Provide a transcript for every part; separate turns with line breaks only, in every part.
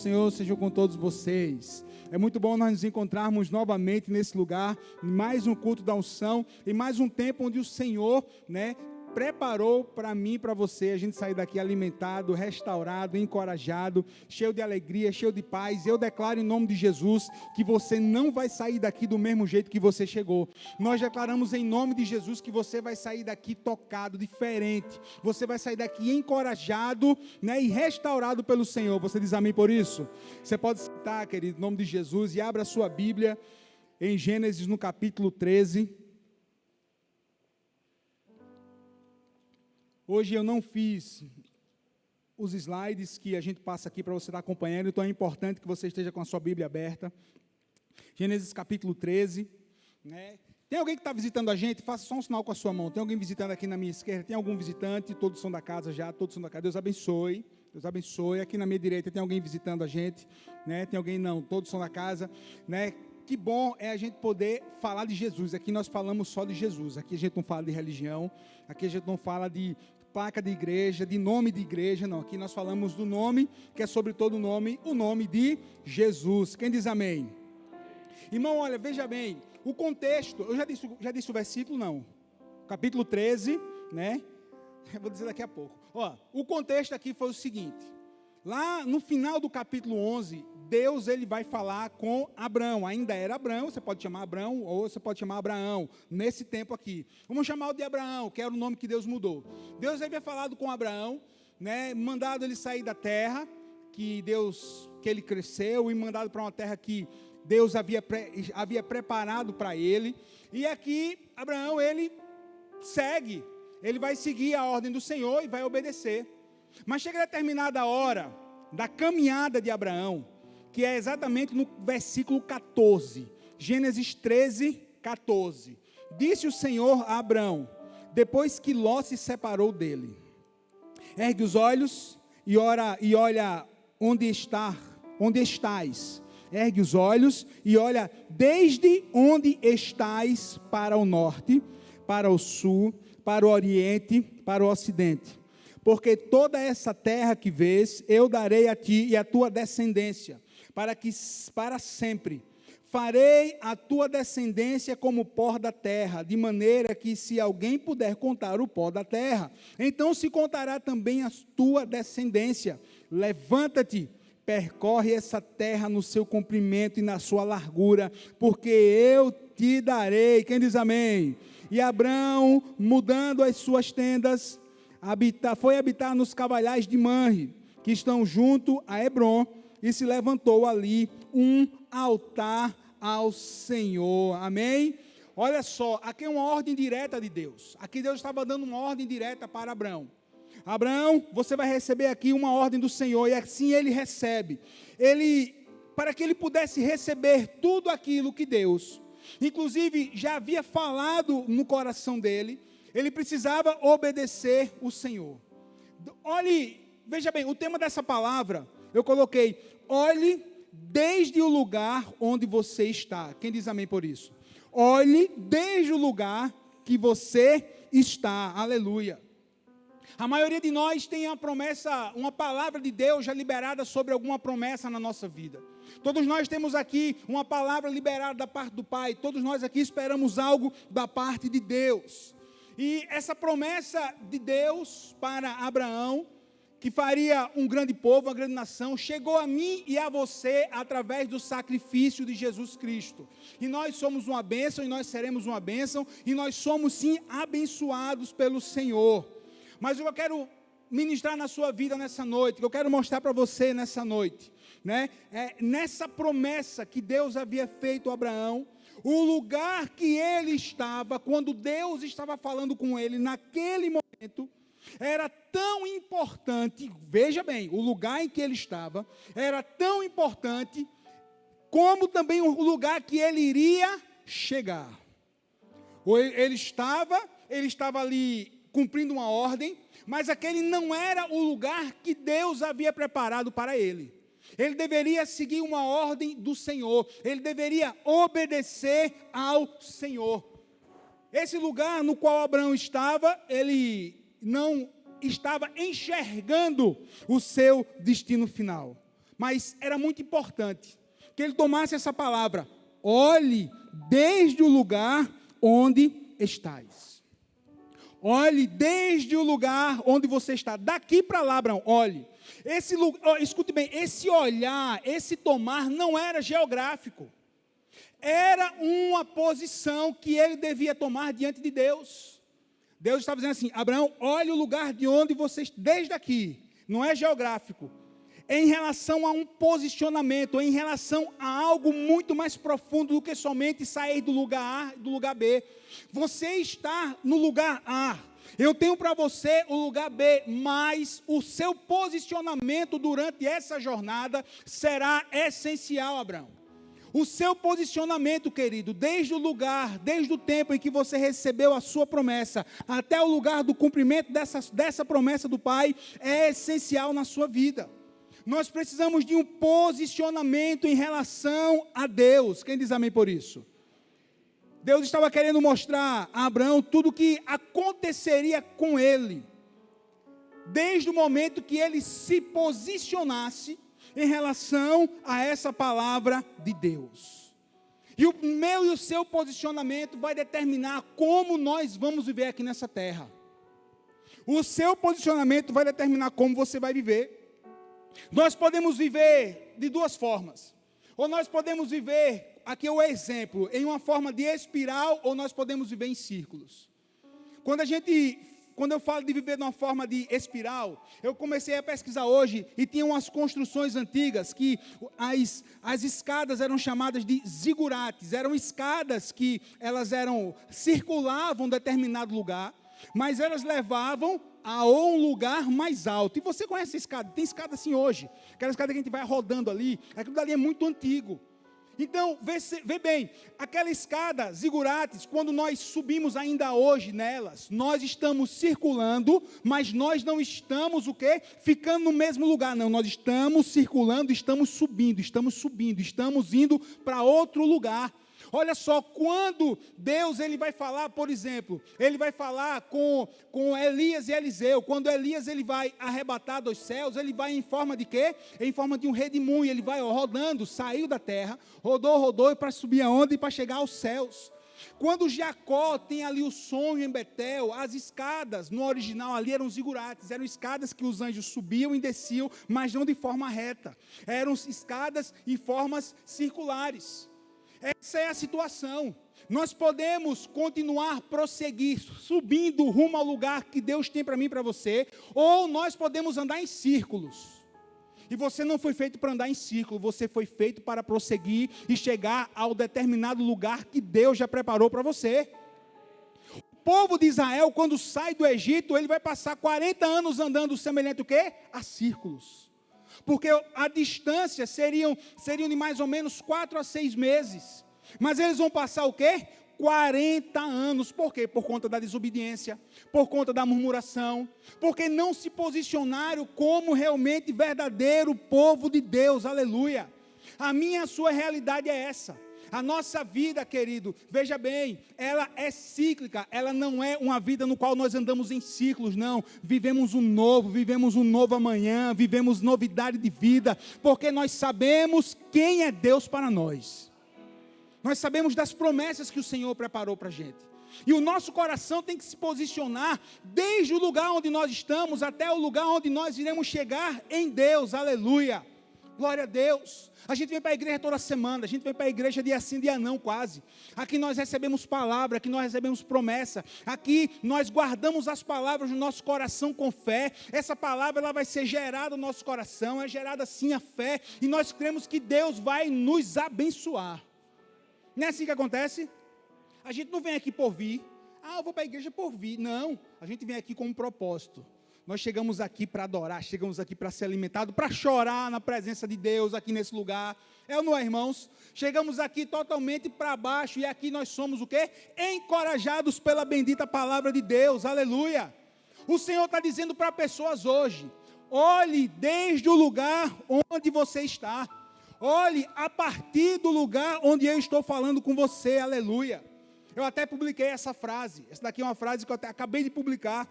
Senhor seja com todos vocês. É muito bom nós nos encontrarmos novamente nesse lugar, em mais um culto da unção, e mais um tempo onde o Senhor, preparou para mim e para você, a gente sair daqui alimentado, restaurado, encorajado, cheio de alegria, cheio de paz. Eu declaro em nome de Jesus que você não vai sair daqui do mesmo jeito que você chegou. Nós declaramos em nome de Jesus que você vai sair daqui tocado, diferente. Você vai sair daqui encorajado, e restaurado pelo Senhor. Você diz amém por isso? Você pode citar, querido, em nome de Jesus, e abra a sua Bíblia em Gênesis no capítulo 13. Hoje eu não fiz os slides que a gente passa aqui para você estar acompanhando, então é importante que você esteja com a sua Bíblia aberta. Gênesis capítulo 13. Tem alguém que está visitando a gente? Faça só um sinal com a sua mão. Tem alguém visitando aqui na minha esquerda? Tem algum visitante? Todos são da casa já, todos são da casa. Deus abençoe. Deus abençoe. Aqui na minha direita tem alguém visitando a gente? Tem alguém? Não, todos são da casa. Que bom é a gente poder falar de Jesus. Aqui nós falamos só de Jesus. Aqui a gente não fala de religião. Aqui a gente não fala de placa de igreja, de nome de igreja, não. Aqui nós falamos do nome, que é sobre todo nome, o nome de Jesus. Quem diz amém? Irmão, olha, veja bem, o contexto, eu já disse o versículo, não. Capítulo 13, Eu vou dizer daqui a pouco. O contexto aqui foi o seguinte. Lá no final do capítulo 11, Deus ele vai falar com Abrão. Ainda era Abrão, você pode chamar Abrão ou você pode chamar Abraão, nesse tempo aqui. Vamos chamar o de Abraão, que era o nome que Deus mudou. Deus havia falado com Abraão, mandado ele sair da terra, que ele cresceu, e mandado para uma terra que Deus havia preparado para ele. E aqui, Abraão, ele vai seguir a ordem do Senhor e vai obedecer. Mas chega a determinada hora da caminhada de Abraão, que é exatamente no versículo 14, Gênesis 13, 14. Disse o Senhor a Abraão, depois que Ló se separou dele: ergue os olhos e olha onde estás. Ergue os olhos e olha desde onde estás para o norte, para o sul, para o oriente, para o ocidente. Porque toda essa terra que vês, eu darei a ti e a tua descendência, para sempre. Farei a tua descendência como o pó da terra, de maneira que se alguém puder contar o pó da terra, então se contará também a tua descendência. Levanta-te, percorre essa terra no seu comprimento e na sua largura, porque eu te darei. Quem diz amém? E Abrão, mudando as suas tendas, foi habitar nos cavalhais de Manre, que estão junto a Hebrom, e se levantou ali um altar ao Senhor. Amém? Olha só, aqui é uma ordem direta de Deus. Aqui Deus estava dando uma ordem direta para Abraão. Abraão, você vai receber aqui uma ordem do Senhor, e assim ele recebe. Para que ele pudesse receber tudo aquilo que Deus, inclusive, já havia falado no coração dele, ele precisava obedecer o Senhor. Olhe, veja bem, o tema dessa palavra, eu coloquei, olhe desde o lugar onde você está. Quem diz amém por isso? Olhe desde o lugar que você está. Aleluia. A maioria de nós tem a promessa, uma palavra de Deus já liberada sobre alguma promessa na nossa vida. Todos nós temos aqui uma palavra liberada da parte do Pai. Todos nós aqui esperamos algo da parte de Deus. E essa promessa de Deus para Abraão, que faria um grande povo, uma grande nação, chegou a mim e a você através do sacrifício de Jesus Cristo. E nós somos uma bênção, e nós seremos uma bênção, e nós somos sim abençoados pelo Senhor. Mas o que eu quero ministrar na sua vida nessa noite, que eu quero mostrar para você nessa noite, nessa promessa que Deus havia feito a Abraão, o lugar que ele estava, quando Deus estava falando com ele, naquele momento, era tão importante, veja bem, o lugar em que ele estava, era tão importante, como também o lugar que ele iria chegar. Ele estava ali cumprindo uma ordem, mas aquele não era o lugar que Deus havia preparado para ele. Ele deveria seguir uma ordem do Senhor, ele deveria obedecer ao Senhor. Esse lugar no qual Abraão estava, ele não estava enxergando o seu destino final. mas era muito importante que ele tomasse essa palavra: olhe desde o lugar onde estais. Olhe desde o lugar onde você está. Daqui para lá, Abraão, olhe. Esse lugar, escute bem, esse olhar, esse tomar não era geográfico. Era uma posição que ele devia tomar diante de Deus. Deus estava dizendo assim: Abraão, olhe o lugar de onde você está, desde aqui. Não é geográfico. Em relação a um posicionamento, em relação a algo muito mais profundo do que somente sair do lugar A e do lugar B. Você está no lugar A. Eu tenho para você o lugar B, mas o seu posicionamento durante essa jornada será essencial, Abraão. O seu posicionamento, querido, desde o lugar, desde o tempo em que você recebeu a sua promessa, até o lugar do cumprimento dessa promessa do Pai, é essencial na sua vida. Nós precisamos de um posicionamento em relação a Deus. Quem diz amém por isso? Deus estava querendo mostrar a Abraão tudo o que aconteceria com ele, desde o momento que ele se posicionasse em relação a essa palavra de Deus. E o meu e o seu posicionamento vai determinar como nós vamos viver aqui nessa terra. O seu posicionamento vai determinar como você vai viver. Nós podemos viver de duas formas. Ou nós podemos viver, aqui é o exemplo, em uma forma de espiral, ou nós podemos viver em círculos. Quando eu falo de viver de uma forma de espiral, eu comecei a pesquisar hoje e tinha umas construções antigas que as escadas eram chamadas de zigurates. Eram escadas que elas circulavam determinado lugar, mas elas levavam a um lugar mais alto. E você conhece a escada? Tem escada assim hoje. Aquela escada que a gente vai rodando ali, aquilo dali é muito antigo. Então, vê bem, aquela escada, zigurates, quando nós subimos ainda hoje nelas, nós estamos circulando, mas nós não estamos o quê? Ficando no mesmo lugar, não, nós estamos circulando, estamos subindo, estamos indo para outro lugar. Olha só, quando Deus ele vai falar, por exemplo, ele vai falar com Elias e Eliseu, quando Elias ele vai arrebatar dos céus, ele vai em forma de quê? Em forma de um redemoinho, ele vai rodando, saiu da terra, rodou, e para subir aonde? E para chegar aos céus. Quando Jacó tem ali o sonho em Betel, as escadas, no original ali eram zigurates, eram escadas que os anjos subiam e desciam, mas não de forma reta, eram escadas em formas circulares. Essa é a situação. Nós podemos continuar, prosseguir, subindo rumo ao lugar que Deus tem para mim e para você, ou nós podemos andar em círculos. E você não foi feito para andar em círculo, você foi feito para prosseguir e chegar ao determinado lugar que Deus já preparou para você. O povo de Israel, quando sai do Egito, ele vai passar 40 anos andando semelhante o quê? A círculos. Porque a distância seriam de mais ou menos 4 a 6 meses. Mas eles vão passar o quê? 40 anos. Por quê? Por conta da desobediência, por conta da murmuração, porque não se posicionaram como realmente verdadeiro povo de Deus. Aleluia. A minha e a sua realidade é essa. A nossa vida, querido, veja bem, ela é cíclica, ela não é uma vida no qual nós andamos em ciclos, não. Vivemos um novo amanhã, vivemos novidade de vida, porque nós sabemos quem é Deus para nós. Nós sabemos das promessas que o Senhor preparou para a gente. E o nosso coração tem que se posicionar desde o lugar onde nós estamos até o lugar onde nós iremos chegar em Deus, aleluia. Glória a Deus. A gente vem para a igreja toda semana, a gente vem para a igreja dia sim, dia não quase. Aqui nós recebemos palavra, aqui nós recebemos promessa. Aqui nós guardamos as palavras no nosso coração com fé. Essa palavra ela vai ser gerada no nosso coração, é gerada sim a fé. E nós cremos que Deus vai nos abençoar. Não é assim que acontece? A gente não vem aqui por vir. Eu vou para a igreja por vir. Não, a gente vem aqui com um propósito. Nós chegamos aqui para adorar, chegamos aqui para ser alimentado, para chorar na presença de Deus aqui nesse lugar. É ou não é, irmãos? Chegamos aqui totalmente para baixo e aqui nós somos o quê? Encorajados pela bendita palavra de Deus, aleluia. O Senhor está dizendo para pessoas hoje, olhe desde o lugar onde você está. Olhe a partir do lugar onde eu estou falando com você, aleluia. Eu até publiquei essa frase, essa daqui é uma frase que eu acabei de publicar.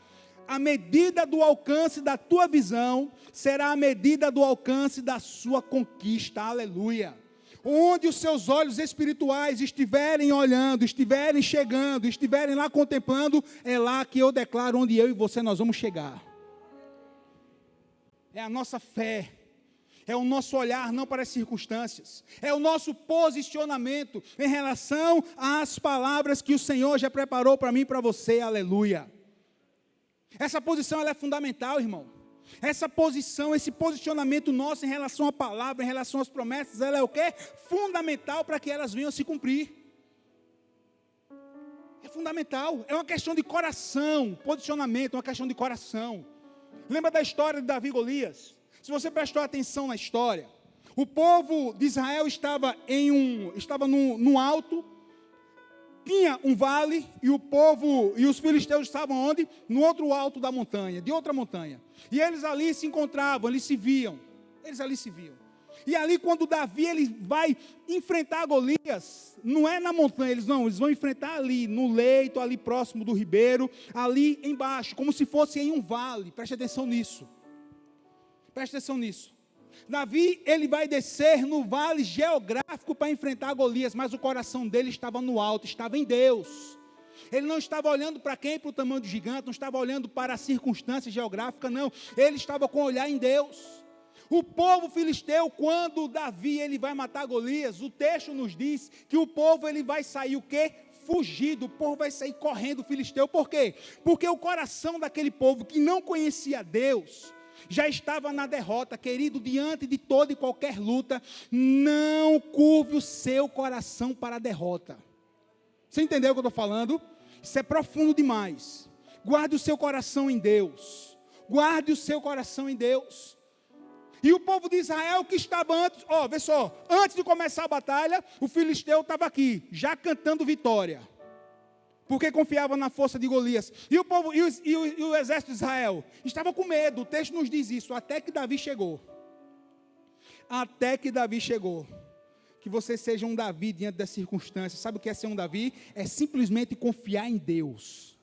a medida do alcance da tua visão será a medida do alcance da sua conquista. Aleluia. Onde os seus olhos espirituais estiverem olhando, estiverem chegando, estiverem lá contemplando, é lá que eu declaro onde eu e você nós vamos chegar. É a nossa fé, é o nosso olhar não para as circunstâncias, é o nosso posicionamento em relação às palavras que o Senhor já preparou para mim e para você. Aleluia. Essa posição ela é fundamental, irmão. Essa posição, esse posicionamento nosso em relação à palavra, em relação às promessas, ela é o quê? Fundamental para que elas venham a se cumprir. É fundamental, é uma questão de coração, posicionamento, uma questão de coração. Lembra da história de Davi e Golias? Se você prestou atenção na história, o povo de Israel estava no alto, tinha um vale, e o povo e os filisteus estavam onde? No outro alto da montanha, de outra montanha. E eles ali se encontravam, eles ali se viam. E ali quando Davi ele vai enfrentar Golias, não é na montanha, eles vão enfrentar ali, no leito, ali próximo do ribeiro, ali embaixo, como se fosse em um vale. Preste atenção nisso. Preste atenção nisso. Davi, ele vai descer no vale geográfico para enfrentar Golias, mas o coração dele estava no alto, estava em Deus. Ele não estava olhando para quem? Para o tamanho do gigante, não estava olhando para a circunstância geográfica, não. Ele estava com o olhar em Deus. O povo filisteu, quando Davi ele vai matar Golias, o texto nos diz que o povo ele vai sair o quê? Fugido, o povo vai sair correndo filisteu. Por quê? Porque o coração daquele povo que não conhecia Deus já estava na derrota. Querido, diante de toda e qualquer luta, não curve o seu coração para a derrota. Você entendeu o que eu estou falando? Isso é profundo demais. Guarde o seu coração em Deus. Guarde o seu coração em Deus. E o povo de Israel que estava antes, vê só, antes de começar a batalha, o filisteu estava aqui, já cantando vitória. Porque confiava na força de Golias. E o povo e o exército de Israel estava com medo. O texto nos diz isso, até que Davi chegou. Até que Davi chegou. Que você seja um Davi diante das circunstâncias. Sabe o que é ser um Davi? É simplesmente confiar em Deus.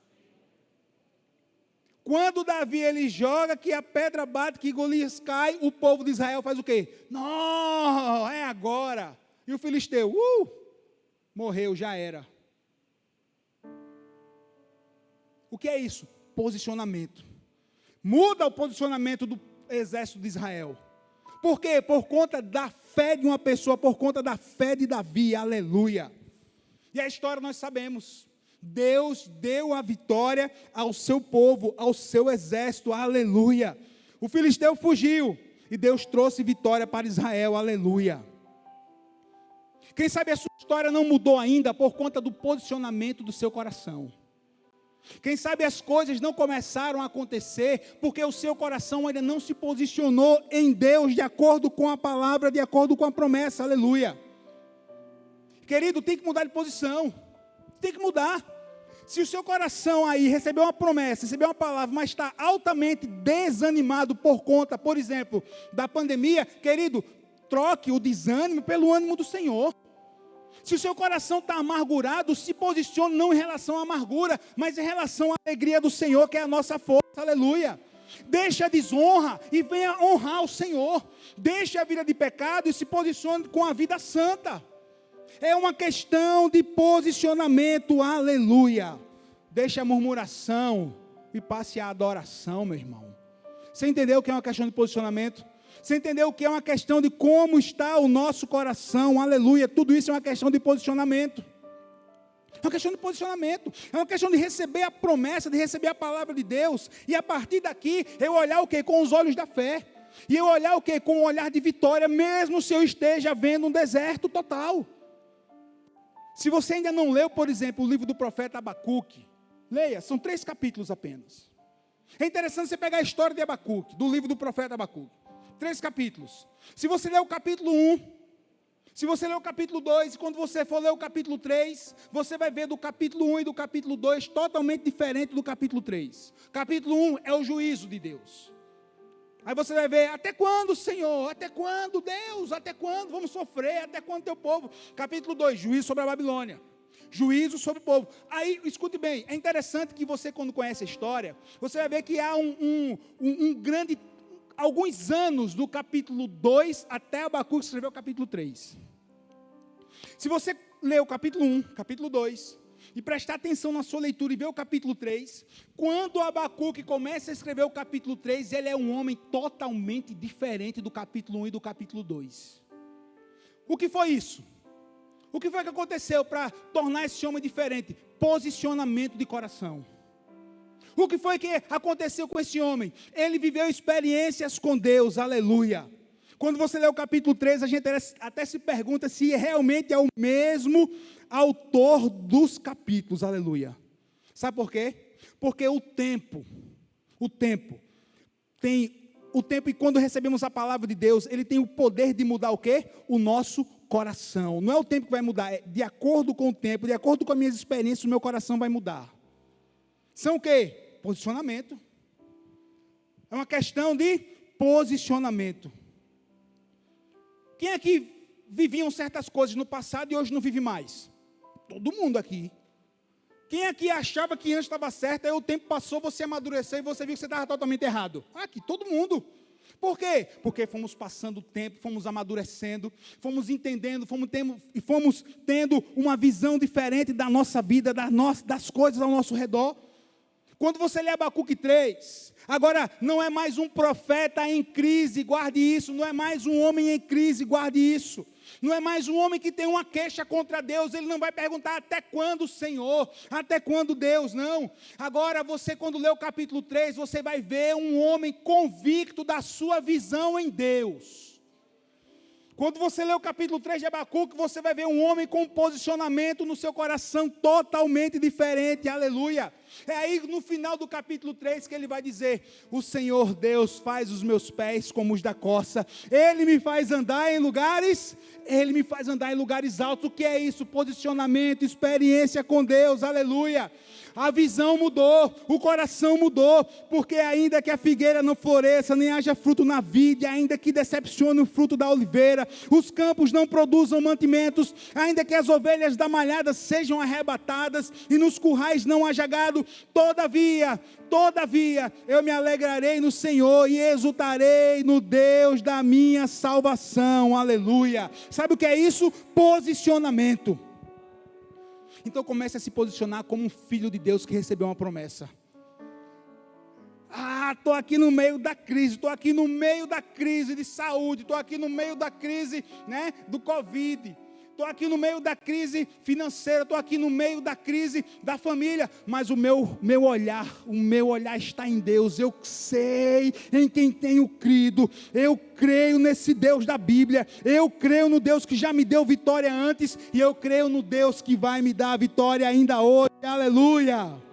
Quando Davi ele joga, que a pedra bate, que Golias cai, o povo de Israel faz o quê? Não, é agora. E o filisteu, morreu, já era. O que é isso? Posicionamento. Muda o posicionamento do exército de Israel. Por quê? Por conta da fé de uma pessoa, por conta da fé de Davi, aleluia. E a história nós sabemos. Deus deu a vitória ao seu povo, ao seu exército, aleluia. O filisteu fugiu e Deus trouxe vitória para Israel, aleluia. Quem sabe a sua história não mudou ainda por conta do posicionamento do seu coração. Quem sabe as coisas não começaram a acontecer porque o seu coração ainda não se posicionou em Deus de acordo com a palavra, de acordo com a promessa, aleluia. Querido, tem que mudar de posição, tem que mudar. Se o seu coração aí recebeu uma promessa, recebeu uma palavra, mas está altamente desanimado por conta, por exemplo, da pandemia, querido, troque o desânimo pelo ânimo do Senhor. Se o seu coração está amargurado, se posicione não em relação à amargura, mas em relação à alegria do Senhor, que é a nossa força, aleluia. Deixe a desonra e venha honrar o Senhor. Deixe a vida de pecado e se posicione com a vida santa. É uma questão de posicionamento, aleluia. Deixe a murmuração e passe a adoração, meu irmão. Você entendeu o que é uma questão de posicionamento? Você entendeu o que é uma questão de como está o nosso coração, aleluia. Tudo isso é uma questão de posicionamento. É uma questão de posicionamento. É uma questão de receber a promessa, de receber a palavra de Deus. E a partir daqui, eu olhar o quê? Com os olhos da fé. E eu olhar o quê? Com um olhar de vitória, mesmo se eu esteja vendo um deserto total. Se você ainda não leu, por exemplo, o livro do profeta Abacuque, leia, são 3 capítulos apenas. É interessante você pegar a história de Abacuque, do livro do profeta Abacuque. 3 capítulos. Se você ler o capítulo 1, se você ler o capítulo 2, e quando você for ler o capítulo 3, você vai ver do capítulo 1 e do capítulo 2 totalmente diferente do capítulo 3. Capítulo 1 é o juízo de Deus. Aí você vai ver, até quando, Senhor? Até quando, Deus? Até quando vamos sofrer? Até quando teu povo? Capítulo 2, juízo sobre a Babilônia. Juízo sobre o povo. Aí, escute bem, é interessante que você, quando conhece a história, você vai ver que há alguns anos do capítulo 2 até Abacuque escreveu o capítulo 3. Se você ler o capítulo 1, capítulo 2, e prestar atenção na sua leitura e ver o capítulo 3, quando Abacuque começa a escrever o capítulo 3, ele é um homem totalmente diferente do capítulo 1 e do capítulo 2. O que foi isso? O que foi que aconteceu para tornar esse homem diferente? Posicionamento de coração. O que foi que aconteceu com esse homem? Ele viveu experiências com Deus, aleluia. Quando você lê o capítulo 3, a gente até se pergunta se realmente é o mesmo autor dos capítulos, aleluia. Sabe por quê? Porque o tempo, e quando recebemos a palavra de Deus, ele tem o poder de mudar o quê? O nosso coração. Não é o tempo que vai mudar, é de acordo com o tempo, de acordo com as minhas experiências, o meu coração vai mudar. São o quê? Posicionamento. É uma questão de posicionamento. Quem é que viviam certas coisas no passado e hoje não vive mais? Todo mundo aqui. Quem aqui achava que antes estava certo, aí o tempo passou, você amadureceu e você viu que você estava totalmente errado? Aqui, todo mundo. Por quê? Porque fomos passando o tempo, fomos amadurecendo, fomos entendendo, fomos tendo uma visão diferente da nossa vida, das coisas ao nosso redor. Quando você lê Abacuque 3, agora não é mais um profeta em crise, guarde isso, não é mais um homem em crise, guarde isso. Não é mais um homem que tem uma queixa contra Deus, ele não vai perguntar até quando, Senhor, até quando, Deus, não. Agora você, quando lê o capítulo 3, você vai ver um homem convicto da sua visão em Deus. Quando você lê o capítulo 3 de Abacuque, você vai ver um homem com um posicionamento no seu coração totalmente diferente, aleluia. É aí no final do capítulo 3 que ele vai dizer: o Senhor Deus faz os meus pés como os da corça, Ele me faz andar em lugares altos. O que é isso? Posicionamento, experiência com Deus, aleluia. A visão mudou, o coração mudou, porque ainda que a figueira não floresça, nem haja fruto na vide, ainda que decepcione o fruto da oliveira, os campos não produzam mantimentos, ainda que as ovelhas da malhada sejam arrebatadas, e nos currais não haja gado, todavia, eu me alegrarei no Senhor, e exultarei no Deus da minha salvação, aleluia. Sabe o que é isso? Posicionamento. Então comece a se posicionar como um filho de Deus que recebeu uma promessa. Estou aqui no meio da crise, estou aqui no meio da crise de saúde, estou aqui no meio da crise, do Covid, estou aqui no meio da crise financeira, estou aqui no meio da crise da família, mas o meu olhar está em Deus. Eu sei em quem tenho crido, eu creio nesse Deus da Bíblia, eu creio no Deus que já me deu vitória antes, e eu creio no Deus que vai me dar a vitória ainda hoje, aleluia.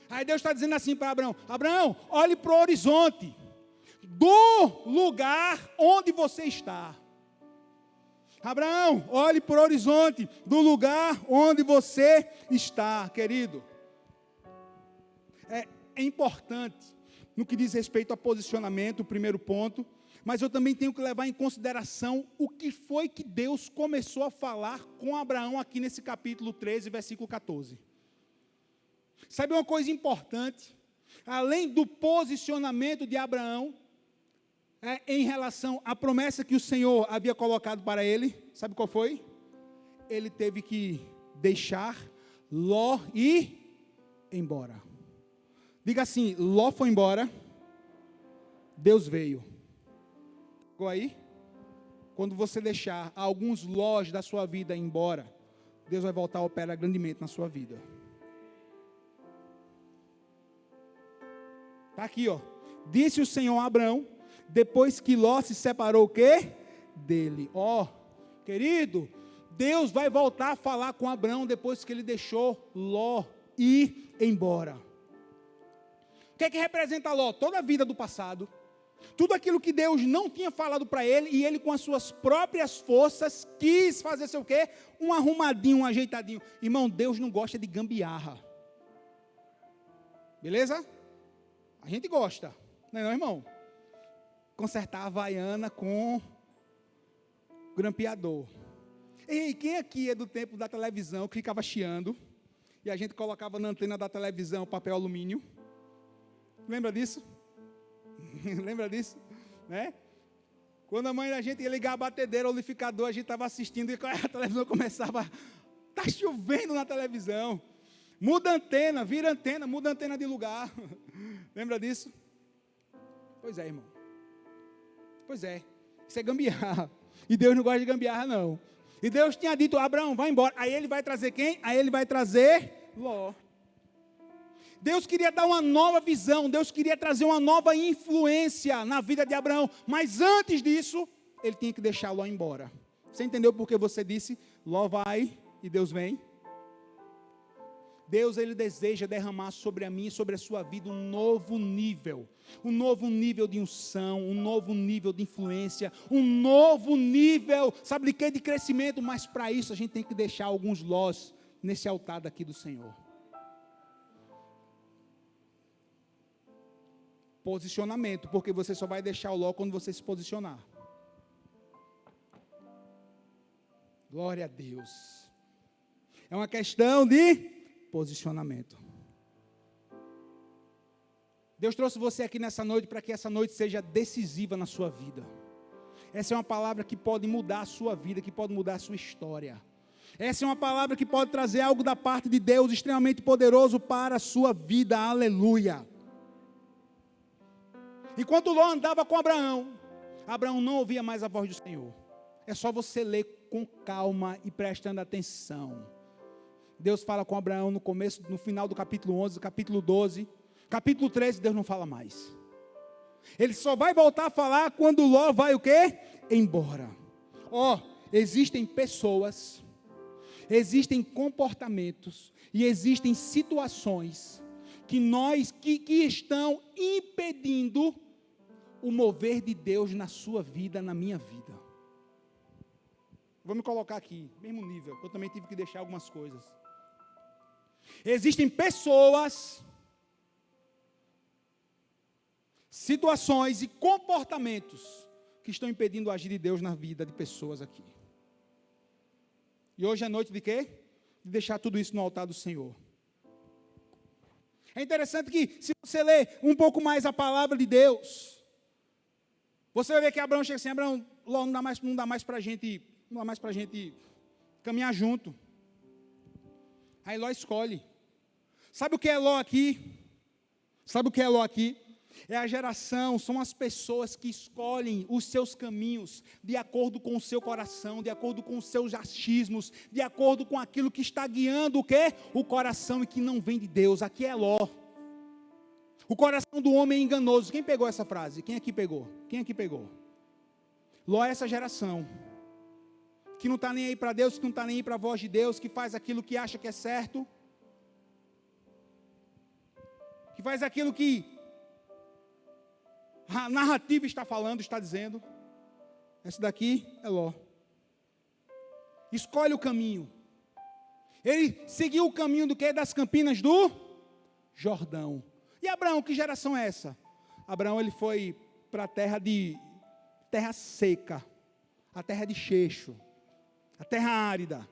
Aí Deus está dizendo assim para Abraão: Abraão, olhe para o horizonte, do lugar onde você está. Abraão, olhe para o horizonte, do lugar onde você está, querido. É importante, no que diz respeito a posicionamento, o primeiro ponto, mas eu também tenho que levar em consideração o que foi que Deus começou a falar com Abraão aqui nesse capítulo 13, versículo 14. Sabe uma coisa importante? Além do posicionamento de Abraão, em relação à promessa que o Senhor havia colocado para ele, sabe qual foi? Ele teve que deixar Ló ir embora. Diga assim: Ló foi embora, Deus veio. Ficou aí? Quando você deixar alguns Lós da sua vida ir embora, Deus vai voltar a operar grandemente na sua vida. Está aqui, ó. Disse o Senhor a Abraão, depois que Ló se separou o quê? Dele. Querido, Deus vai voltar a falar com Abraão depois que ele deixou Ló ir embora. O que é que representa Ló? Toda a vida do passado. Tudo aquilo que Deus não tinha falado para ele, e ele com as suas próprias forças quis fazer seu quê? Um arrumadinho, um ajeitadinho. Irmão, Deus não gosta de gambiarra. Beleza? A gente gosta, não é não, irmão? Consertar a havaiana com grampeador. Ei, quem aqui é do tempo da televisão que ficava chiando e a gente colocava na antena da televisão papel alumínio? Lembra disso? Lembra disso? Né? Quando a mãe da gente ia ligar a batedeira, o liquidificador, a gente estava assistindo e a televisão começava, está chovendo na televisão. Muda a antena, vira a antena, muda a antena de lugar. Lembra disso? Pois é, irmão. Pois é. Isso é gambiarra. E Deus não gosta de gambiarra, não. E Deus tinha dito, Abraão, vai embora. Aí ele vai trazer quem? Aí ele vai trazer Ló. Deus queria dar uma nova visão. Deus queria trazer uma nova influência na vida de Abraão. Mas antes disso, ele tinha que deixar Ló embora. Você entendeu por que você disse, Ló vai e Deus vem? Deus, Ele deseja derramar sobre a minha e sobre a sua vida um novo nível de unção, um novo nível de influência, um novo nível, sabe de quê? De crescimento, mas para isso a gente tem que deixar alguns lós nesse altar daqui do Senhor. Posicionamento, porque você só vai deixar o ló quando você se posicionar. Glória a Deus. É uma questão de posicionamento. Deus trouxe você aqui nessa noite para que essa noite seja decisiva na sua vida. Essa é uma palavra que pode mudar a sua vida, que pode mudar a sua história. Essa é uma palavra que pode trazer algo da parte de Deus extremamente poderoso para a sua vida. Aleluia. Enquanto Ló andava com Abraão, Abraão não ouvia mais a voz do Senhor. É só você ler com calma e prestando atenção. Deus fala com Abraão no final do capítulo 11, capítulo 12, capítulo 13, Deus não fala mais. Ele só vai voltar a falar quando Ló vai o quê? Embora. Existem pessoas, existem comportamentos e existem situações que estão impedindo o mover de Deus na sua vida, na minha vida. Vou me colocar aqui, mesmo nível, eu também tive que deixar algumas coisas. Existem pessoas, situações e comportamentos que estão impedindo o agir de Deus na vida de pessoas aqui. E hoje é noite de quê? De deixar tudo isso no altar do Senhor. É interessante que, se você ler um pouco mais a palavra de Deus, você vai ver que Abraão chega assim, Abraão, não dá mais para a gente caminhar junto. Aí Ló escolhe. Sabe o que é Ló aqui? Sabe o que é Ló aqui? É a geração, são as pessoas que escolhem os seus caminhos de acordo com o seu coração, de acordo com os seus achismos, de acordo com aquilo que está guiando o quê? O coração e que não vem de Deus. Aqui é Ló. O coração do homem é enganoso. Quem pegou essa frase? Quem aqui pegou? Quem aqui pegou? Ló é essa geração que não está nem aí para Deus, que não está nem aí para a voz de Deus, que faz aquilo que acha que é certo, que faz aquilo que a narrativa está falando, está dizendo. Esse daqui é Ló. Escolhe o caminho. Ele seguiu o caminho do quê? Das campinas do Jordão. E Abraão, que geração é essa? Abraão, ele foi para a terra seca, a terra de Xeixo, a terra árida.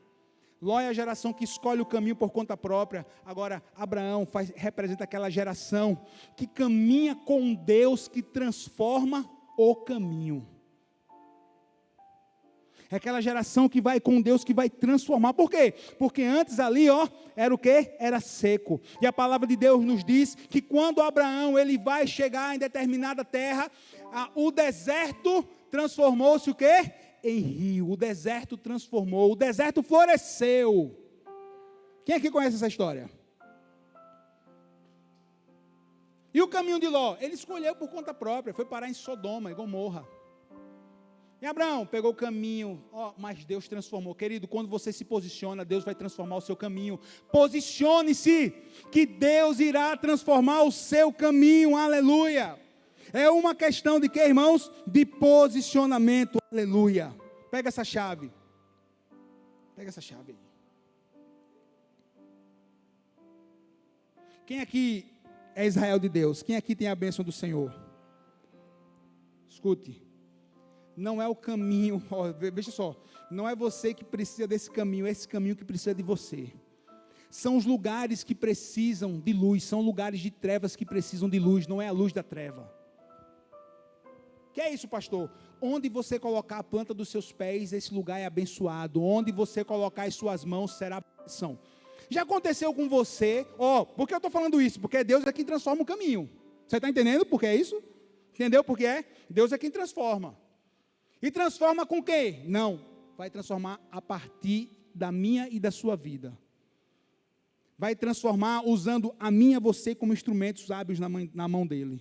Ló é a geração que escolhe o caminho por conta própria. Agora, Abraão representa aquela geração que caminha com Deus, que transforma o caminho. É aquela geração que vai com Deus, que vai transformar. Por quê? Porque antes ali, era o quê? Era seco. E a palavra de Deus nos diz que quando Abraão ele vai chegar em determinada terra, o deserto transformou-se o quê? Em rio. O deserto transformou, o deserto floresceu. Quem aqui conhece essa história? E o caminho de Ló? Ele escolheu por conta própria, foi parar em Sodoma e Gomorra. E Abraão pegou o caminho, mas Deus transformou. Querido, quando você se posiciona, Deus vai transformar o seu caminho. Posicione-se, que Deus irá transformar o seu caminho, aleluia. É uma questão de quê, irmãos? De posicionamento, aleluia. Pega essa chave. Pega essa chave aí. Quem aqui é Israel de Deus? Quem aqui tem a bênção do Senhor? Escute. não é o caminho, veja só, não é você que precisa desse caminho, é esse caminho que precisa de você. São os lugares que precisam de luz, são lugares de trevas que precisam de luz, não é a luz da treva. Que é isso, pastor? Onde você colocar a planta dos seus pés, esse lugar é abençoado. Onde você colocar as suas mãos, será bênção. Já aconteceu com você, por que eu estou falando isso? Porque Deus é quem transforma o caminho. Você está entendendo por que é isso? Entendeu por que é? Deus é quem transforma. E transforma com quem? Não, vai transformar a partir da minha e da sua vida. Vai transformar usando a minha e você como instrumentos hábeis na mão dele.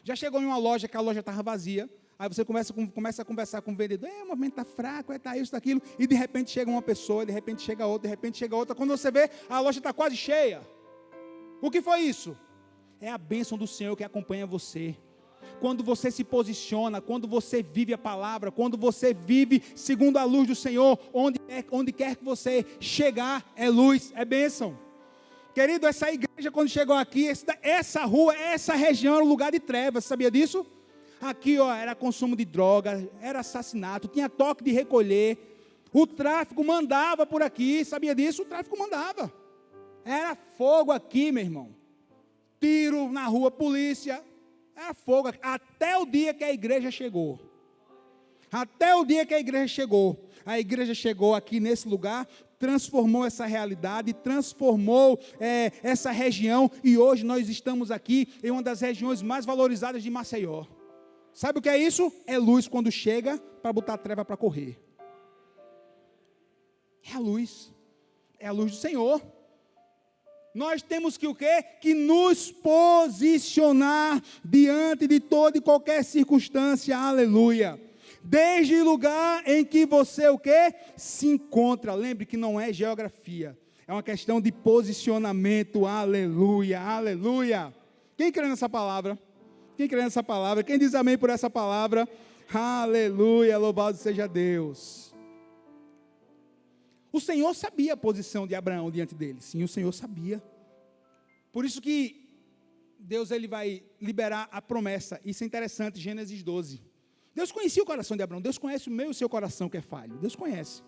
Já chegou em uma loja que a loja estava vazia, aí você começa a conversar com o vendedor, o movimento está fraco, está isso, está aquilo, e de repente chega uma pessoa, de repente chega outra, de repente chega outra, quando você vê, a loja está quase cheia. O que foi isso? É a bênção do Senhor que acompanha você. Quando você se posiciona, quando você vive a palavra, quando você vive segundo a luz do Senhor, onde quer que você chegar, é luz, é bênção. Querido, essa igreja quando chegou aqui, essa rua, essa região era um lugar de trevas, sabia disso? Aqui era consumo de droga, era assassinato, tinha toque de recolher, o tráfico mandava por aqui, sabia disso? O tráfico mandava, era fogo aqui, meu irmão, tiro na rua, polícia, era fogo, até o dia que a igreja chegou. Até o dia que a igreja chegou aqui nesse lugar, transformou essa realidade, transformou essa região, e hoje nós estamos aqui em uma das regiões mais valorizadas de Maceió. Sabe o que é isso? É luz quando chega para botar a treva para correr. É a luz do Senhor. Nós temos que o quê? Que nos posicionar diante de toda e qualquer circunstância, aleluia. Desde o lugar em que você o quê? Se encontra. Lembre que não é geografia, é uma questão de posicionamento, aleluia, aleluia. Quem crê nessa palavra? Quem crê nessa palavra? Quem diz amém por essa palavra? Aleluia, louvado seja Deus. O Senhor sabia a posição de Abraão diante dele. Sim, o Senhor sabia. Por isso que Deus ele vai liberar a promessa. Isso é interessante, Gênesis 12. Deus conhecia o coração de Abraão. Deus conhece o meu e o seu coração que é falho. Deus conhece.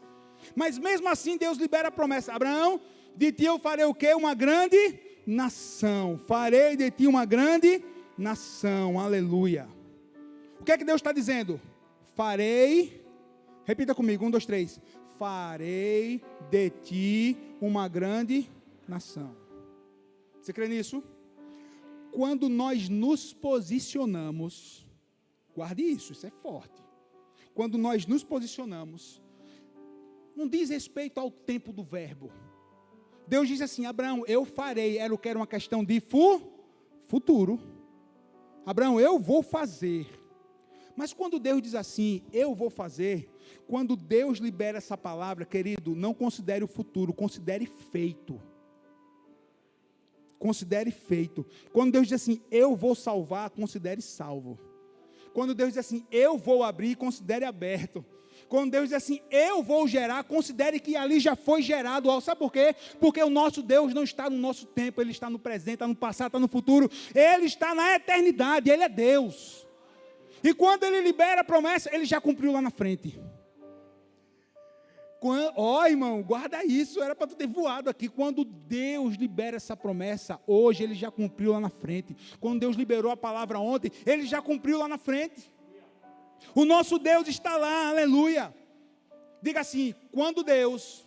Mas mesmo assim, Deus libera a promessa. Abraão, de ti eu farei o quê? Uma grande nação. Farei de ti uma grande nação. Aleluia. O que é que Deus está dizendo? Farei, repita comigo, 1, 2, 3. Farei de ti uma grande nação. Você crê nisso? Quando nós nos posicionamos, guarde isso, isso é forte. Quando nós nos posicionamos, não diz respeito ao tempo do verbo. Deus diz assim, Abraão, eu farei, era o que era uma questão de futuro. Abraão, eu vou fazer. Mas quando Deus diz assim, eu vou fazer, quando Deus libera essa palavra, querido, não considere o futuro, considere feito. Considere feito. Quando Deus diz assim, eu vou salvar, considere salvo. Quando Deus diz assim, eu vou abrir, considere aberto. Quando Deus diz assim, eu vou gerar, considere que ali já foi gerado. Sabe por quê? Porque o nosso Deus não está no nosso tempo, Ele está no presente, está no passado, está no futuro. Ele está na eternidade, Ele é Deus. E quando Ele libera a promessa, Ele já cumpriu lá na frente. Irmão, guarda isso, era para tu ter voado aqui. Quando Deus libera essa promessa, hoje Ele já cumpriu lá na frente. Quando Deus liberou a palavra ontem, Ele já cumpriu lá na frente. O nosso Deus está lá, aleluia. Diga assim, quando Deus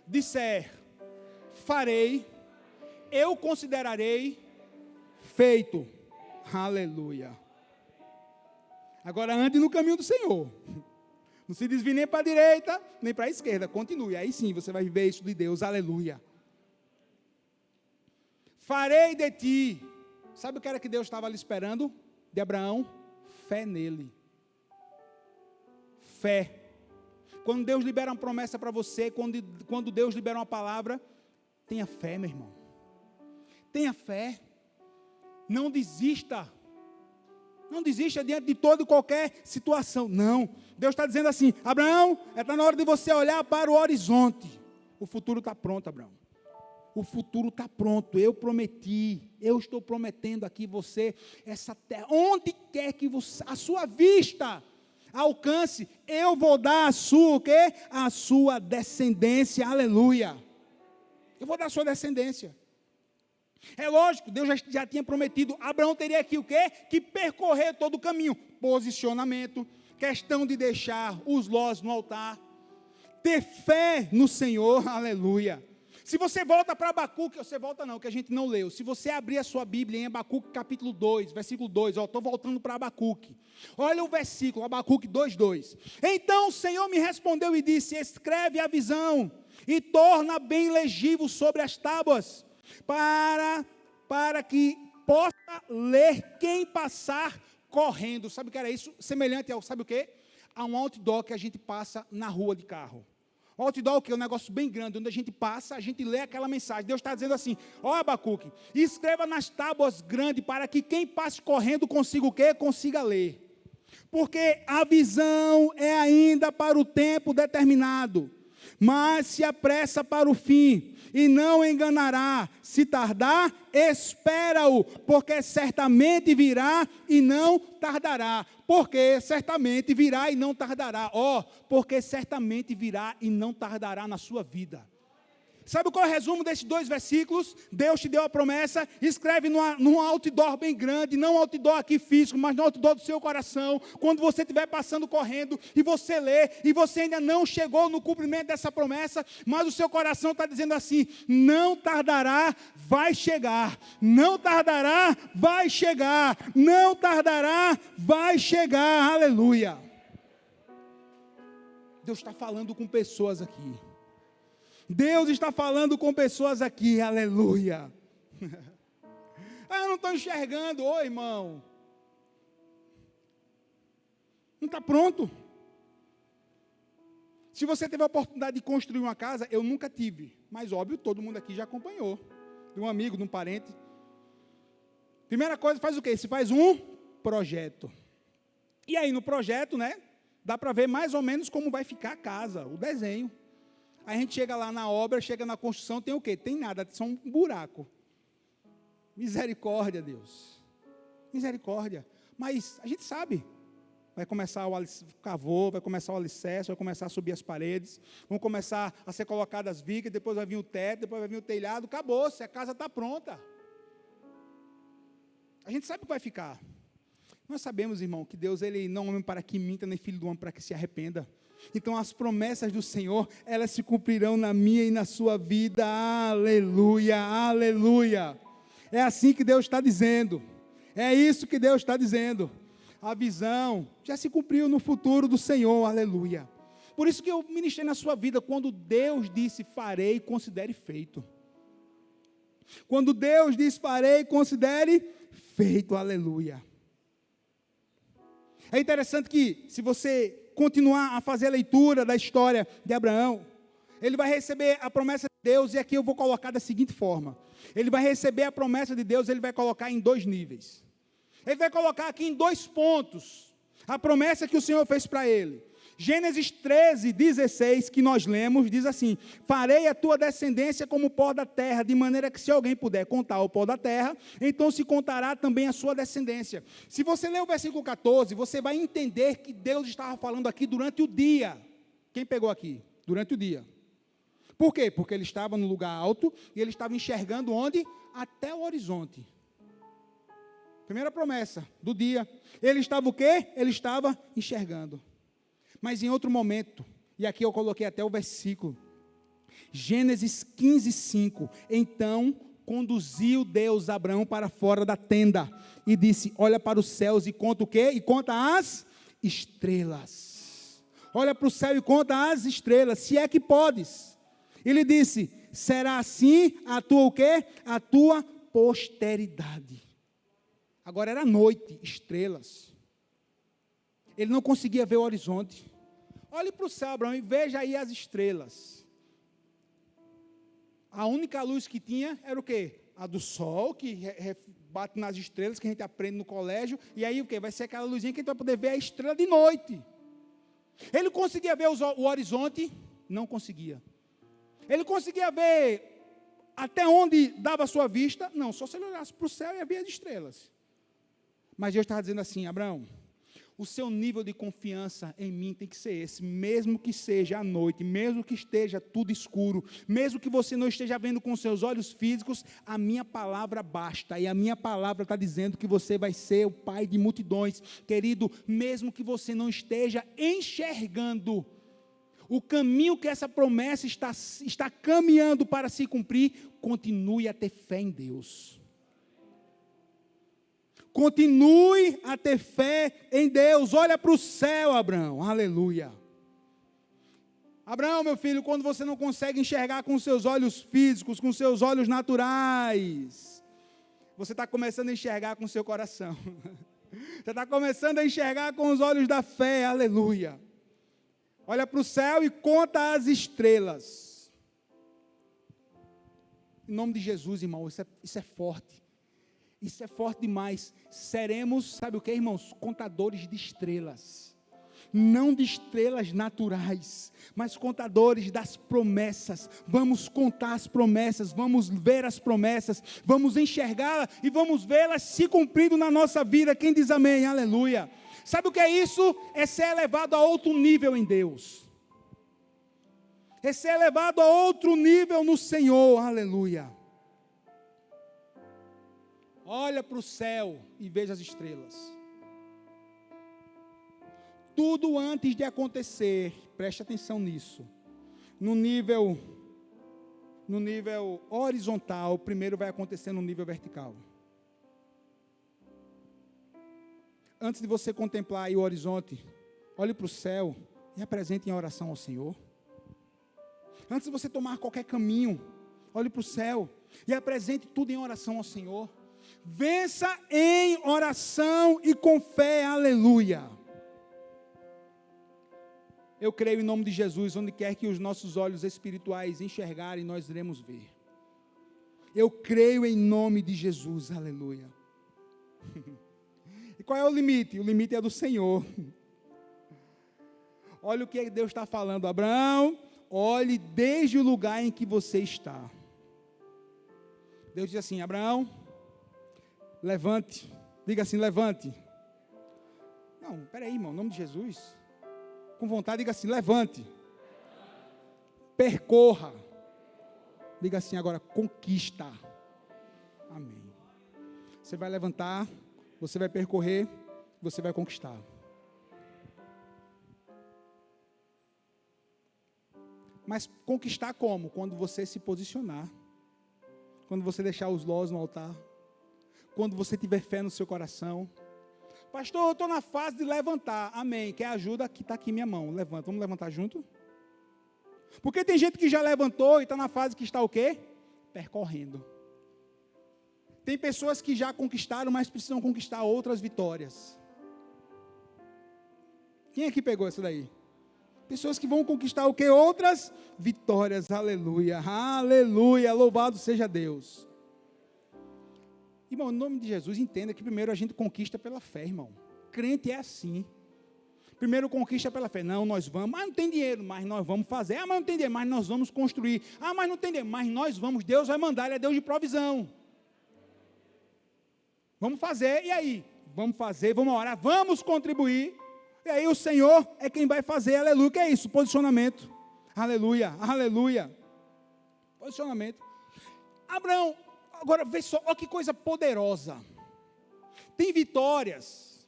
disser, farei, eu considerarei feito. Aleluia. Agora ande no caminho do Senhor. Não se desvie nem para a direita, nem para a esquerda. Continue. Aí sim você vai viver isso de Deus. Aleluia. Farei de ti. Sabe o que era que Deus estava ali esperando? De Abraão? Fé nele. Fé. Quando Deus libera uma promessa para você, quando Deus libera uma palavra, tenha fé, meu irmão. Tenha fé. Não desista. Não desista diante de toda e qualquer situação. Não. Deus está dizendo assim, Abraão, está na hora de você olhar para o horizonte. O futuro está pronto, Abraão. o futuro está pronto, eu prometi, eu estou prometendo aqui você, essa terra, onde quer que você, a sua vista alcance, eu vou dar a sua, o quê? A sua descendência, aleluia. Eu vou dar a sua descendência. É lógico, Deus já tinha prometido, Abraão teria aqui o quê? Que percorrer todo o caminho, posicionamento, questão de deixar os lós no altar, ter fé no Senhor, aleluia. Se você volta para Abacuque, você volta não, que a gente não leu. Se você abrir a sua Bíblia em Abacuque capítulo 2, versículo 2, estou voltando para Abacuque. Olha o versículo, Abacuque 2:2. Então o Senhor me respondeu e disse, escreve a visão e torna bem legível sobre as tábuas, para que possa ler quem passar correndo. Sabe o que era isso? Semelhante ao, sabe o quê? A um outdoor que a gente passa na rua de carro. O outdoor, que é um negócio bem grande, onde a gente passa, a gente lê aquela mensagem. Deus está dizendo assim, ó Abacuque, escreva nas tábuas grandes, para que quem passe correndo consiga o quê? Consiga ler. Porque a visão é ainda para o tempo determinado, mas se apressa para o fim, e não enganará. Se tardar, espera-o, porque certamente virá e não tardará. Porque certamente virá e não tardará. Porque certamente virá e não tardará na sua vida. Sabe qual é o resumo desses 2 versículos? Deus te deu a promessa, escreve num outdoor bem grande, não outdoor aqui físico, mas no outdoor do seu coração, quando você estiver passando correndo, e você lê, e você ainda não chegou no cumprimento dessa promessa, mas o seu coração está dizendo assim, não tardará, vai chegar, não tardará, vai chegar, não tardará, vai chegar, aleluia. Deus está falando com pessoas aqui. Deus está falando com pessoas aqui, aleluia. Eu não estou enxergando, irmão. Não está pronto. Se você teve a oportunidade de construir uma casa, eu nunca tive, mas óbvio, todo mundo aqui já acompanhou, de um amigo, de um parente. Primeira coisa, faz o quê? Se faz um projeto. E aí no projeto, né, dá para ver mais ou menos como vai ficar a casa, o desenho. Aí a gente chega lá na obra, chega na construção, tem o quê? Tem nada, só um buraco. Misericórdia, Deus. Misericórdia. Mas a gente sabe. Vai começar o cavô, vai começar o alicerce, vai começar a subir as paredes, vão começar a ser colocadas as vigas, depois vai vir o teto, depois vai vir o telhado, acabou-se, a casa está pronta. A gente sabe o que vai ficar. Nós sabemos, irmão, que Deus, Ele não é homem para que minta, nem filho do homem para que se arrependa. Então as promessas do Senhor, elas se cumprirão na minha e na sua vida, aleluia, aleluia. É assim que Deus está dizendo, é isso que Deus está dizendo. A visão já se cumpriu no futuro do Senhor, aleluia. Por isso que eu ministrei na sua vida, quando Deus disse farei, considere feito. Quando Deus diz farei, considere feito, aleluia. É interessante que, se você continuar a fazer a leitura da história de Abraão, ele vai receber a promessa de Deus, e aqui eu vou colocar da seguinte forma: ele vai receber a promessa de Deus, ele vai colocar em 2 níveis. Ele vai colocar aqui em 2 pontos a promessa que o Senhor fez para ele. Gênesis 13:16, que nós lemos, diz assim: farei a tua descendência como o pó da terra, de maneira que se alguém puder contar o pó da terra, então se contará também a sua descendência. Se você ler o versículo 14, você vai entender que Deus estava falando aqui durante o dia. Quem pegou aqui? Durante o dia. Por quê? Porque ele estava no lugar alto, e ele estava enxergando onde? Até o horizonte. Primeira promessa do dia. Ele estava o quê? Ele estava enxergando. Mas em outro momento, e aqui eu coloquei até o versículo, Gênesis 15:5, então conduziu Deus Abraão para fora da tenda, e disse, olha para os céus e conta o quê? E conta as estrelas. Olha para o céu e conta as estrelas, se é que podes. Ele disse, será assim a tua o quê? A tua posteridade. Agora era noite, estrelas. Ele não conseguia ver o horizonte. Olhe para o céu, Abraão, e veja aí as estrelas. A única luz que tinha era o quê? A do sol, que bate nas estrelas, que a gente aprende no colégio. E aí o quê? Vai ser aquela luzinha que a gente vai poder ver a estrela de noite. Ele conseguia ver o horizonte? Não conseguia. Ele conseguia ver Até onde dava a sua vista? Não, só se ele olhasse para o céu e havia as estrelas. Mas Deus estava dizendo assim: Abraão, o seu nível de confiança em mim tem que ser esse, mesmo que seja à noite, mesmo que esteja tudo escuro, mesmo que você não esteja vendo com seus olhos físicos, a minha palavra basta, e a minha palavra está dizendo que você vai ser o pai de multidões. Querido, mesmo que você não esteja enxergando o caminho que essa promessa está caminhando para se cumprir, continue a ter fé em Deus. Continue a ter fé em Deus. Olha para o céu, Abraão. Aleluia. Abraão, meu filho, quando você não consegue enxergar com seus olhos físicos, com seus olhos naturais, você está começando a enxergar com o seu coração. Você está começando a enxergar com os olhos da fé. Aleluia. Olha para o céu e conta as estrelas. Em nome de Jesus, irmão, isso é forte. Isso é forte demais. Seremos, sabe o que, irmãos? Contadores de estrelas. Não de estrelas naturais, mas contadores das promessas. Vamos contar as promessas, vamos ver as promessas, vamos enxergá-las e vamos vê-las se cumprindo na nossa vida. Quem diz amém? Aleluia. Sabe o que é isso? É ser elevado a outro nível em Deus. É ser elevado a outro nível no Senhor. Aleluia. Olha para o céu e veja as estrelas. Tudo antes de acontecer, preste atenção nisso. No nível horizontal, primeiro vai acontecer no nível vertical. Antes de você contemplar aí o horizonte, olhe para o céu e apresente em oração ao Senhor. Antes de você tomar qualquer caminho, olhe para o céu e apresente tudo em oração ao Senhor. Vença em oração e com fé, aleluia. Eu creio em nome de Jesus, onde quer que os nossos olhos espirituais enxergarem, nós iremos ver. Eu creio em nome de Jesus, aleluia. E qual é o limite? O limite é do Senhor. Olha o que Deus está falando, Abraão, olhe desde o lugar em que você está. Deus diz assim: Abraão, levante, diga assim, levante. Não, peraí, irmão, em nome de Jesus. Com vontade, diga assim, levante. Percorra. Diga assim agora, conquista. Amém. Você vai levantar, você vai percorrer, você vai conquistar. Mas conquistar como? Quando você se posicionar. Quando você deixar os lós no altar. Quando você tiver fé no seu coração. Pastor, eu estou na fase de levantar. Amém. Quer ajuda? Aqui está aqui minha mão. Levanta. Vamos levantar junto? Porque tem gente que já levantou e está na fase que está o quê? Percorrendo. Tem pessoas que já conquistaram, mas precisam conquistar outras vitórias. Quem aqui pegou essa daí? Pessoas que vão conquistar o quê? Outras vitórias. Aleluia. Aleluia. Louvado seja Deus. Irmão, em nome de Jesus, entenda que primeiro a gente conquista pela fé, irmão. Crente é assim. Primeiro conquista pela fé. Não, nós vamos. Ah, não tem dinheiro, mas nós vamos fazer. Ah, mas não tem dinheiro, mas nós vamos construir. Ah, mas não tem dinheiro, mas nós vamos. Deus vai mandar, Ele é Deus de provisão. Vamos fazer, e aí? Vamos fazer, vamos orar, vamos contribuir. E aí o Senhor é quem vai fazer, aleluia. O que é isso? Posicionamento. Aleluia, aleluia. Posicionamento. Abraão, agora vê só, olha que coisa poderosa. Tem vitórias,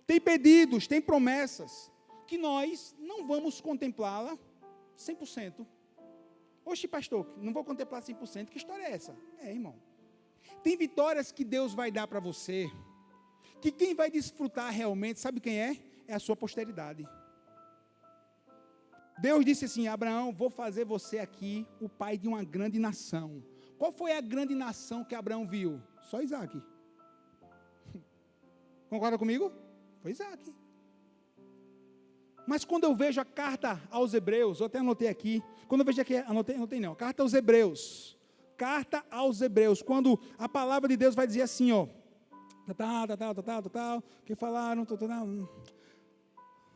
tem pedidos, tem promessas, que nós não vamos contemplá-la 100%. Oxe, pastor, não vou contemplar 100%, que história é essa? É, irmão. Tem vitórias que Deus vai dar para você, que quem vai desfrutar realmente, sabe quem é? É a sua posteridade. Deus disse assim, Abraão, vou fazer você aqui o pai de uma grande nação. Qual foi a grande nação que Abraão viu? Só Isaac. Concorda comigo? Foi Isaac. Mas quando eu vejo a carta aos Hebreus, eu até anotei aqui, quando eu vejo aqui, anotei não, carta aos Hebreus, quando a palavra de Deus vai dizer assim, ó, que falaram,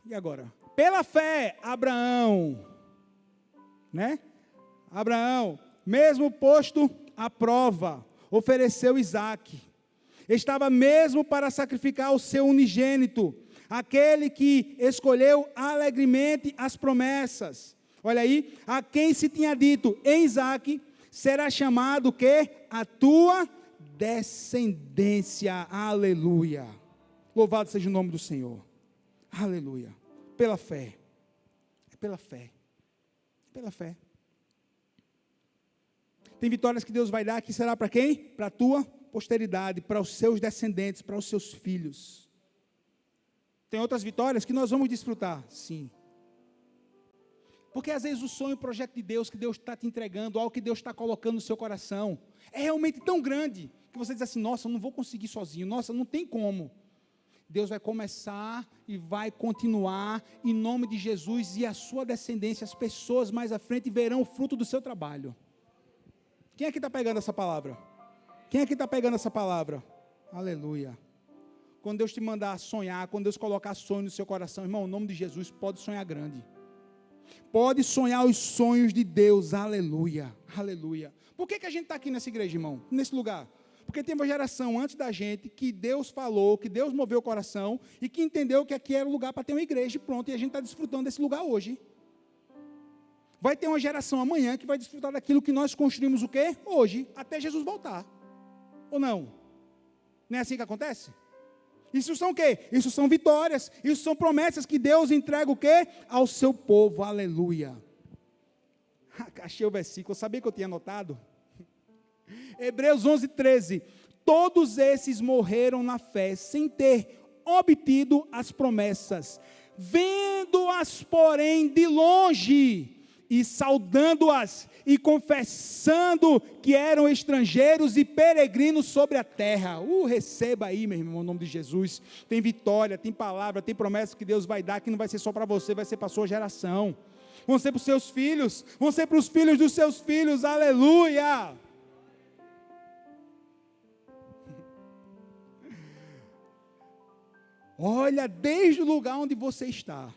e agora? Pela fé, Abraão, né? Abraão, mesmo posto à prova, ofereceu Isaque. Estava mesmo para sacrificar o seu unigênito, aquele que escolheu alegremente as promessas. Olha aí, a quem se tinha dito, em Isaque será chamado o quê? A tua descendência. Aleluia. Louvado seja o nome do Senhor. Aleluia. Pela fé. É pela fé. É pela fé. Tem vitórias que Deus vai dar que será para quem? Para a tua posteridade, para os seus descendentes, para os seus filhos. Tem outras vitórias que nós vamos desfrutar, sim. Porque às vezes o sonho, o projeto de Deus, que Deus está te entregando, algo que Deus está colocando no seu coração, é realmente tão grande, que você diz assim, nossa, eu não vou conseguir sozinho, nossa, não tem como. Deus vai começar e vai continuar, em nome de Jesus, e a sua descendência, as pessoas mais à frente verão o fruto do seu trabalho. Quem aqui está pegando essa palavra? Quem aqui está pegando essa palavra? Aleluia. Quando Deus te mandar sonhar, quando Deus colocar sonho no seu coração, irmão, em nome de Jesus, pode sonhar grande. Pode sonhar os sonhos de Deus, aleluia, aleluia. Por que a gente está aqui nessa igreja, irmão? Nesse lugar? Porque tem uma geração antes da gente que Deus falou, que Deus moveu o coração e que entendeu que aqui era o lugar para ter uma igreja e pronto, e a gente está desfrutando desse lugar hoje. Vai ter uma geração amanhã que vai desfrutar daquilo que nós construímos o quê? Hoje, até Jesus voltar. Ou não? Não é assim que acontece? Isso são o quê? Isso são vitórias, isso são promessas que Deus entrega o quê? Ao seu povo, aleluia. Achei o versículo, eu sabia que eu tinha anotado. Hebreus 11:13. Todos esses morreram na fé, sem ter obtido as promessas, vendo-as, porém, de longe, e saudando-as, e confessando que eram estrangeiros e peregrinos sobre a terra. Receba aí, meu irmão, em nome de Jesus. Tem vitória, tem palavra, tem promessa que Deus vai dar, que não vai ser só para você, vai ser para a sua geração. Vão ser para os seus filhos, vão ser para os filhos dos seus filhos, aleluia. Olha, desde o lugar onde você está,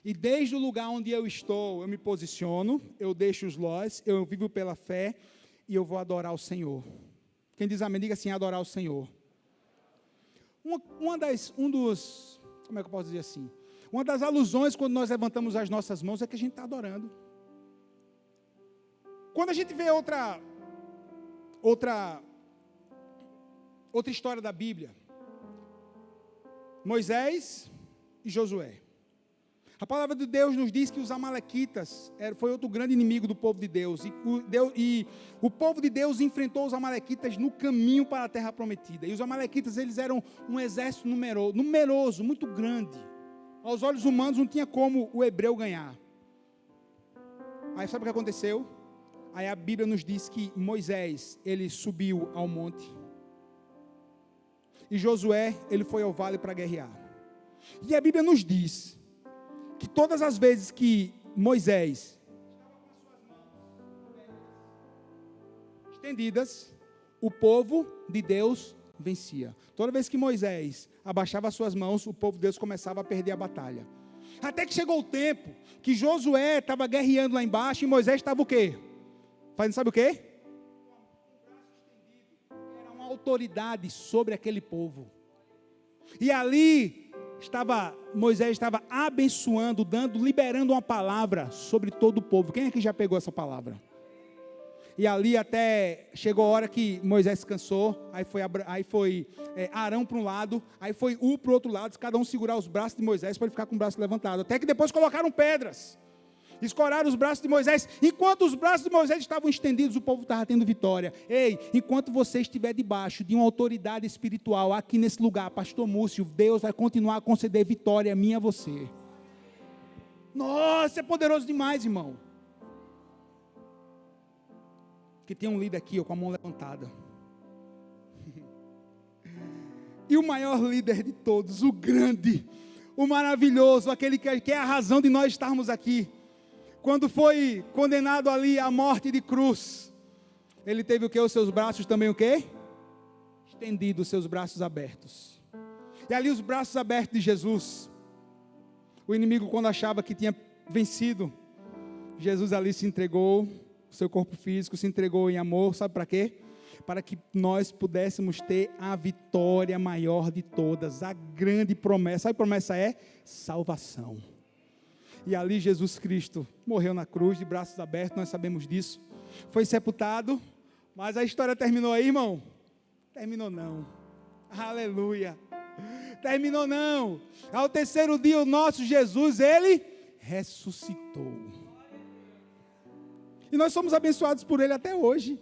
e desde o lugar onde eu estou, eu me posiciono, eu deixo os lós, eu vivo pela fé, e eu vou adorar o Senhor. Quem diz amém, diga assim, adorar o Senhor. Como é que eu posso dizer assim? Uma das alusões quando nós levantamos as nossas mãos é que a gente está adorando. Quando a gente vê outra história da Bíblia, Moisés e Josué. A palavra de Deus nos diz que os amalequitas foi outro grande inimigo do povo de Deus. E o povo de Deus enfrentou os amalequitas no caminho para a terra prometida. E os amalequitas, eles eram um exército numeroso, muito grande. Aos olhos humanos não tinha como o hebreu ganhar. Aí sabe o que aconteceu? Aí a Bíblia nos diz que Moisés, ele subiu ao monte. E Josué, ele foi ao vale para guerrear. E a Bíblia nos diz que todas as vezes que Moisés estendidas, o povo de Deus vencia. Toda vez que Moisés abaixava as suas mãos, o povo de Deus começava a perder a batalha. Até que chegou o tempo que Josué estava guerreando lá embaixo e Moisés estava o quê? Fazendo sabe o quê? Era uma autoridade sobre aquele povo. E ali Moisés estava abençoando, liberando uma palavra sobre todo o povo. Quem é que já pegou essa palavra? E ali até chegou a hora que Moisés se cansou, aí foi Arão para um lado, aí foi para o outro lado, cada um segurar os braços de Moisés para ele ficar com o braço levantado. Até que depois colocaram pedras, escoraram os braços de Moisés. Enquanto os braços de Moisés estavam estendidos, o povo estava tendo vitória. Ei, enquanto você estiver debaixo de uma autoridade espiritual aqui nesse lugar, pastor Múcio, Deus vai continuar a conceder vitória a mim e a você. Nossa, é poderoso demais, irmão. Que tem um líder aqui, com a mão levantada. E o maior líder de todos, o grande, o maravilhoso, aquele que é a razão de nós estarmos aqui. Quando foi condenado ali à morte de cruz, ele teve o quê? Os seus braços também o quê? Estendidos, os seus braços abertos. E ali os braços abertos de Jesus. O inimigo, quando achava que tinha vencido, Jesus ali se entregou, o seu corpo físico se entregou em amor, sabe para quê? Para que nós pudéssemos ter a vitória maior de todas, a grande promessa. Sabe que promessa é? Salvação. E ali Jesus Cristo morreu na cruz, de braços abertos, nós sabemos disso. Foi sepultado, mas a história terminou aí, irmão? Terminou não. Aleluia. Terminou não. Ao terceiro dia, o nosso Jesus, ele ressuscitou. E nós somos abençoados por ele até hoje.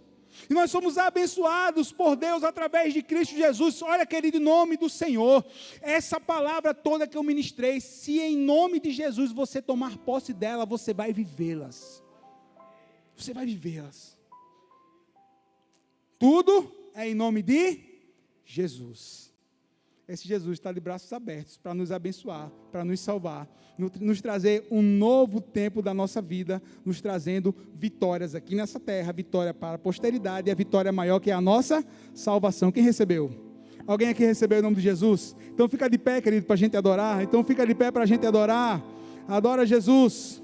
E nós somos abençoados por Deus através de Cristo Jesus. Olha, querido, em nome do Senhor, essa palavra toda que eu ministrei, se em nome de Jesus você tomar posse dela, você vai vivê-las. Você vai vivê-las. Tudo é em nome de Jesus. Esse Jesus está de braços abertos para nos abençoar, para nos salvar, nos trazer um novo tempo da nossa vida, nos trazendo vitórias aqui nessa terra, vitória para a posteridade e a vitória maior que é a nossa salvação. Quem recebeu? Alguém aqui recebeu em nome de Jesus? Então fica de pé, querido, para a gente adorar. Então fica de pé para a gente adorar. Adora Jesus.